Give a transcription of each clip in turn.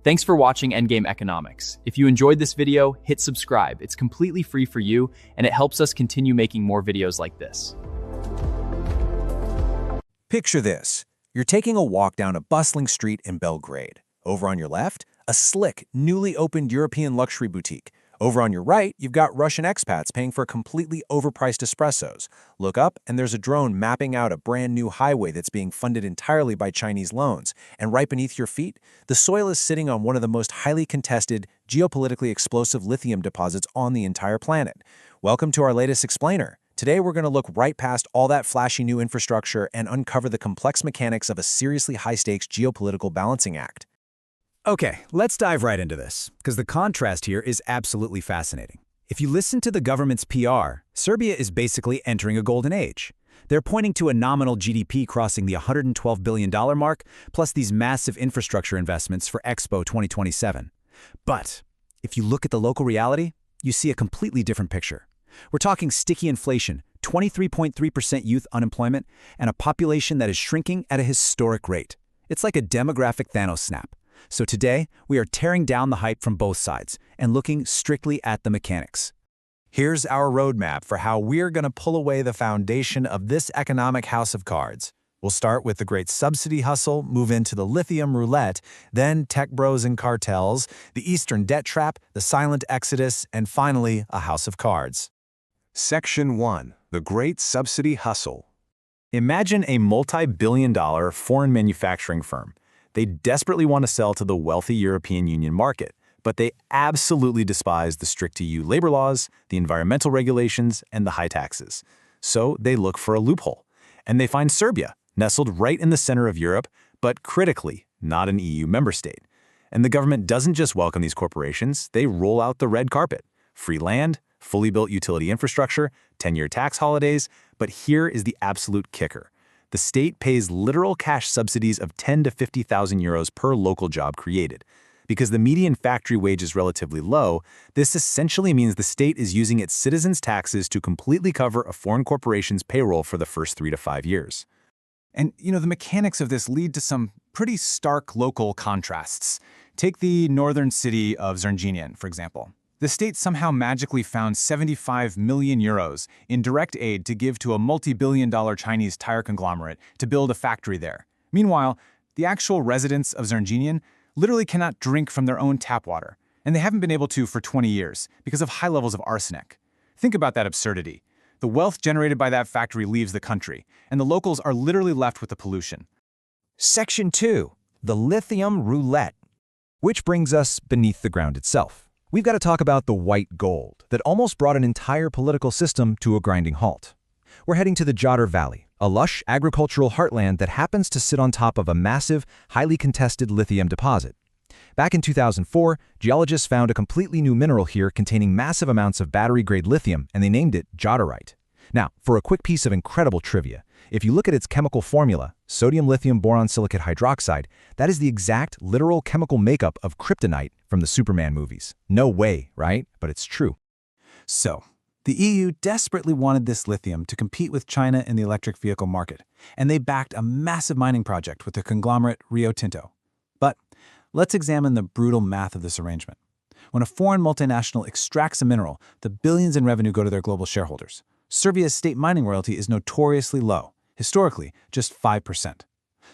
Thanks for watching Endgame Economics. If you enjoyed this video, hit subscribe. It's completely free for you, and it helps us continue making more videos like this. Picture this. You're taking a walk down a bustling street in Belgrade. Over on your left, a slick, newly opened European luxury boutique. Over on your right, you've got Russian expats paying for completely overpriced espressos. Look up, and there's a drone mapping out a brand new highway that's being funded entirely by Chinese loans. And right beneath your feet, the soil is sitting on one of the most highly contested, geopolitically explosive lithium deposits on the entire planet. Welcome to our latest explainer. Today, we're going to look right past all that flashy new infrastructure and uncover the complex mechanics of a seriously high-stakes geopolitical balancing act. Okay, let's dive right into this, because the contrast here is absolutely fascinating. If you listen to the government's PR, Serbia is basically entering a golden age. They're pointing to a nominal GDP crossing the $112 billion mark, plus these massive infrastructure investments for Expo 2027. But if you look at the local reality, you see a completely different picture. We're talking sticky inflation, 23.3% youth unemployment, and a population that is shrinking at a historic rate. It's like a demographic Thanos snap. So today, we are tearing down the hype from both sides and looking strictly at the mechanics. Here's our roadmap for how we're going to pull away the foundation of this economic house of cards. We'll start with the great subsidy hustle, move into the lithium roulette, then tech bros and cartels, the Eastern debt trap, the silent exodus, and finally, a house of cards. Section 1. The Great Subsidy Hustle. Imagine a multi-billion-dollar foreign manufacturing firm. They desperately want to sell to the wealthy European Union market, but they absolutely despise the strict EU labor laws, the environmental regulations, and the high taxes. So they look for a loophole. And they find Serbia, nestled right in the center of Europe, but critically not an EU member state. And the government doesn't just welcome these corporations, they roll out the red carpet. Free land, fully built utility infrastructure, 10-year tax holidays, but here is the absolute kicker. The state pays literal cash subsidies of 10 to 50,000 euros per local job created. Because the median factory wage is relatively low, this essentially means the state is using its citizens' taxes to completely cover a foreign corporation's payroll for the first 3 to 5 years. And, the mechanics of this lead to some pretty stark local contrasts. Take the northern city of Zrenjanin, for example. The state somehow magically found 75 million euros in direct aid to give to a multi-billion-dollar Chinese tire conglomerate to build a factory there. Meanwhile, the actual residents of Zrenjanin literally cannot drink from their own tap water, and they haven't been able to for 20 years because of high levels of arsenic. Think about that absurdity. The wealth generated by that factory leaves the country, and the locals are literally left with the pollution. Section 2. The lithium roulette. Which brings us beneath the ground itself. We've got to talk about the white gold that almost brought an entire political system to a grinding halt. We're heading to the Jadar Valley, a lush agricultural heartland that happens to sit on top of a massive, highly contested lithium deposit. Back in 2004, geologists found a completely new mineral here containing massive amounts of battery-grade lithium, and they named it jadarite. Now, for a quick piece of incredible trivia, if you look at its chemical formula, sodium lithium boron silicate hydroxide, that is the exact literal chemical makeup of kryptonite from the Superman movies. No way, right? But it's true. So, the EU desperately wanted this lithium to compete with China in the electric vehicle market, and they backed a massive mining project with the conglomerate Rio Tinto. But let's examine the brutal math of this arrangement. When a foreign multinational extracts a mineral, the billions in revenue go to their global shareholders. Serbia's state mining royalty is notoriously low, historically just 5%.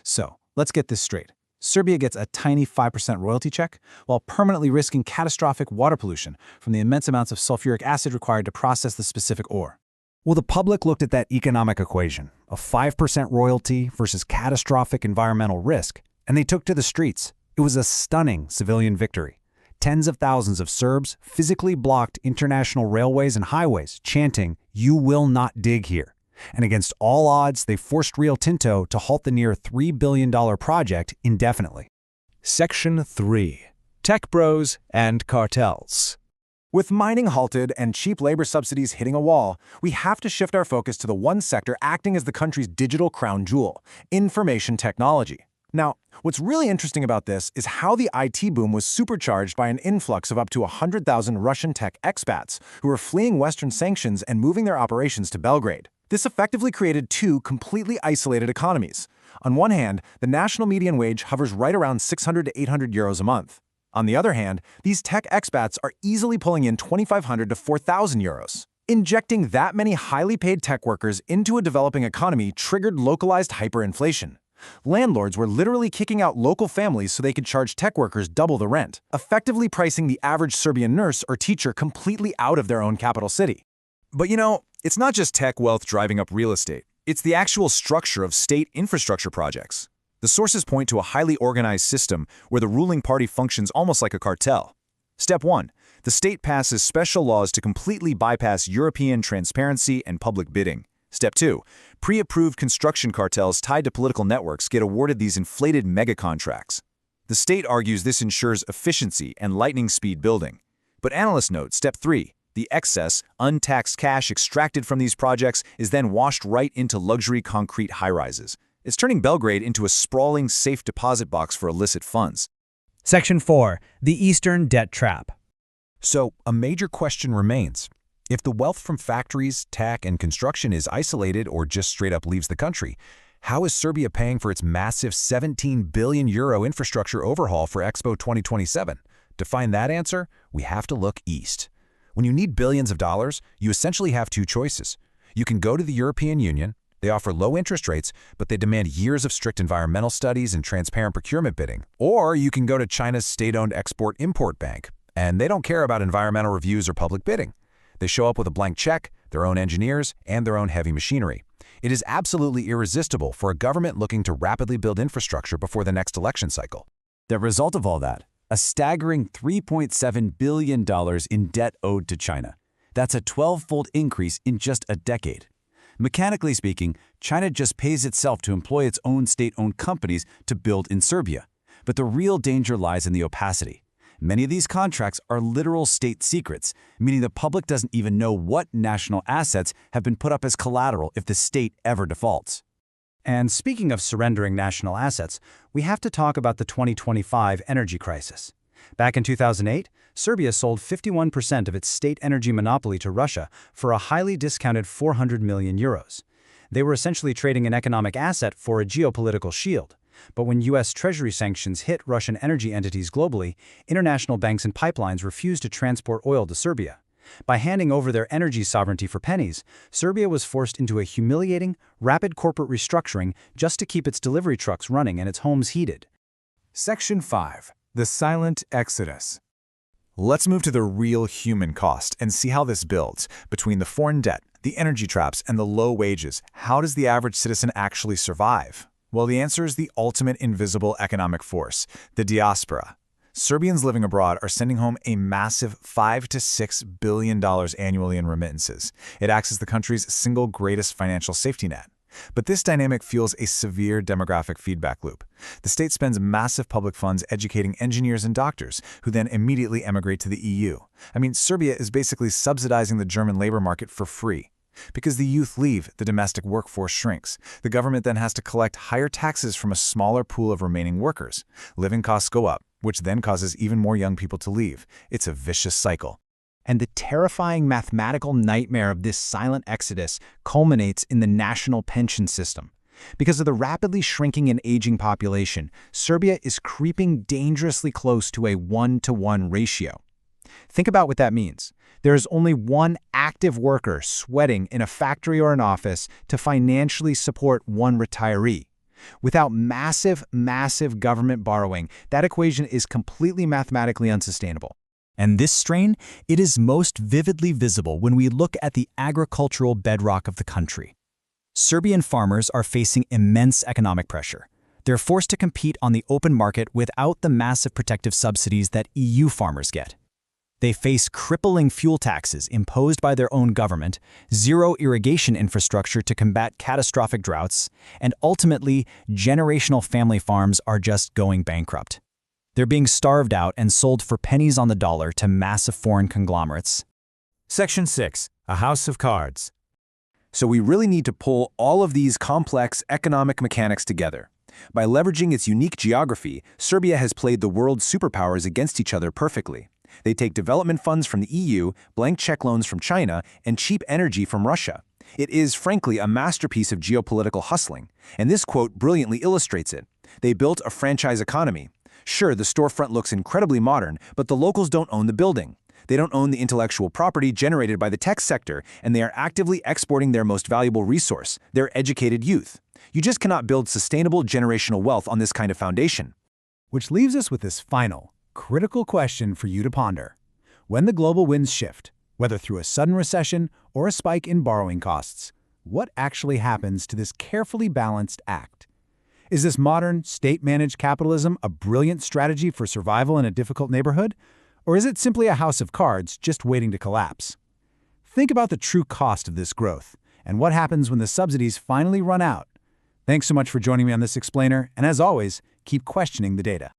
So, let's get this straight. Serbia gets a tiny 5% royalty check, while permanently risking catastrophic water pollution from the immense amounts of sulfuric acid required to process the specific ore. Well, the public looked at that economic equation, a 5% royalty versus catastrophic environmental risk, and they took to the streets. It was a stunning civilian victory. Tens of thousands of Serbs physically blocked international railways and highways, chanting, "You will not dig here." And against all odds, they forced Rio Tinto to halt the near $3 billion project indefinitely. Section 3. Tech bros and cartels. With mining halted and cheap labor subsidies hitting a wall, we have to shift our focus to the one sector acting as the country's digital crown jewel, information technology. Now, what's really interesting about this is how the IT boom was supercharged by an influx of up to 100,000 Russian tech expats who were fleeing Western sanctions and moving their operations to Belgrade. This effectively created two completely isolated economies. On one hand, the national median wage hovers right around 600 to 800 euros a month. On the other hand, these tech expats are easily pulling in 2,500 to 4,000 euros. Injecting that many highly paid tech workers into a developing economy triggered localized hyperinflation. Landlords were literally kicking out local families so they could charge tech workers double the rent, effectively pricing the average Serbian nurse or teacher completely out of their own capital city. But it's not just tech wealth driving up real estate. It's the actual structure of state infrastructure projects. The sources point to a highly organized system where the ruling party functions almost like a cartel. Step 1. The state passes special laws to completely bypass European transparency and public bidding. Step 2. Pre-approved construction cartels tied to political networks get awarded these inflated mega-contracts. The state argues this ensures efficiency and lightning speed building. But analysts note Step 3. The excess, untaxed cash extracted from these projects is then washed right into luxury concrete high-rises. It's turning Belgrade into a sprawling safe deposit box for illicit funds. Section 4. The Eastern Debt Trap. So, a major question remains. If the wealth from factories, tech, and construction is isolated or just straight up leaves the country, how is Serbia paying for its massive 17 billion euro infrastructure overhaul for Expo 2027? To find that answer, we have to look east. When you need billions of dollars, you essentially have two choices. You can go to the European Union. They offer low interest rates, but they demand years of strict environmental studies and transparent procurement bidding. Or you can go to China's state-owned Export-Import Bank, and they don't care about environmental reviews or public bidding. They show up with a blank check, their own engineers, and their own heavy machinery. It is absolutely irresistible for a government looking to rapidly build infrastructure before the next election cycle. The result of all that, a staggering $3.7 billion in debt owed to China. That's a 12-fold increase in just a decade. Mechanically speaking, China just pays itself to employ its own state-owned companies to build in Serbia. But the real danger lies in the opacity. Many of these contracts are literal state secrets, meaning the public doesn't even know what national assets have been put up as collateral if the state ever defaults. And speaking of surrendering national assets, we have to talk about the 2025 energy crisis. Back in 2008, Serbia sold 51% of its state energy monopoly to Russia for a highly discounted 400 million euros. They were essentially trading an economic asset for a geopolitical shield. But when U.S. Treasury sanctions hit Russian energy entities globally, international banks and pipelines refused to transport oil to Serbia. By handing over their energy sovereignty for pennies, Serbia was forced into a humiliating, rapid corporate restructuring just to keep its delivery trucks running and its homes heated. Section 5. The Silent Exodus. Let's move to the real human cost and see how this builds. Between the foreign debt, the energy traps, and the low wages, how does the average citizen actually survive? Well, the answer is the ultimate invisible economic force, the diaspora. Serbians living abroad are sending home a massive $5 to $6 billion annually in remittances. It acts as the country's single greatest financial safety net. But this dynamic fuels a severe demographic feedback loop. The state spends massive public funds educating engineers and doctors, who then immediately emigrate to the EU. Serbia is basically subsidizing the German labor market for free. Because the youth leave, the domestic workforce shrinks. The government then has to collect higher taxes from a smaller pool of remaining workers. Living costs go up, which then causes even more young people to leave. It's a vicious cycle. And the terrifying mathematical nightmare of this silent exodus culminates in the national pension system. Because of the rapidly shrinking and aging population, Serbia is creeping dangerously close to a 1-to-1 ratio. Think about what that means. There is only one active worker sweating in a factory or an office to financially support one retiree. Without massive government borrowing, that equation is completely mathematically unsustainable. And this strain, it is most vividly visible when we look at the agricultural bedrock of the country. Serbian farmers are facing immense economic pressure. They're forced to compete on the open market without the massive protective subsidies that EU farmers get. They face crippling fuel taxes imposed by their own government, zero irrigation infrastructure to combat catastrophic droughts, and ultimately, generational family farms are just going bankrupt. They're being starved out and sold for pennies on the dollar to massive foreign conglomerates. Section 6. A House of Cards. So we really need to pull all of these complex economic mechanics together. By leveraging its unique geography, Serbia has played the world's superpowers against each other perfectly. They take development funds from the EU, blank check loans from China, and cheap energy from Russia. It is, frankly, a masterpiece of geopolitical hustling, and this quote brilliantly illustrates it. They built a franchise economy. Sure, the storefront looks incredibly modern, but the locals don't own the building. They don't own the intellectual property generated by the tech sector, and they are actively exporting their most valuable resource, their educated youth. You just cannot build sustainable generational wealth on this kind of foundation. Which leaves us with this final, critical question for you to ponder. When the global winds shift, whether through a sudden recession or a spike in borrowing costs, what actually happens to this carefully balanced act? Is this modern, state-managed capitalism a brilliant strategy for survival in a difficult neighborhood? Or is it simply a house of cards just waiting to collapse? Think about the true cost of this growth, and what happens when the subsidies finally run out. Thanks so much for joining me on this explainer, and as always, keep questioning the data.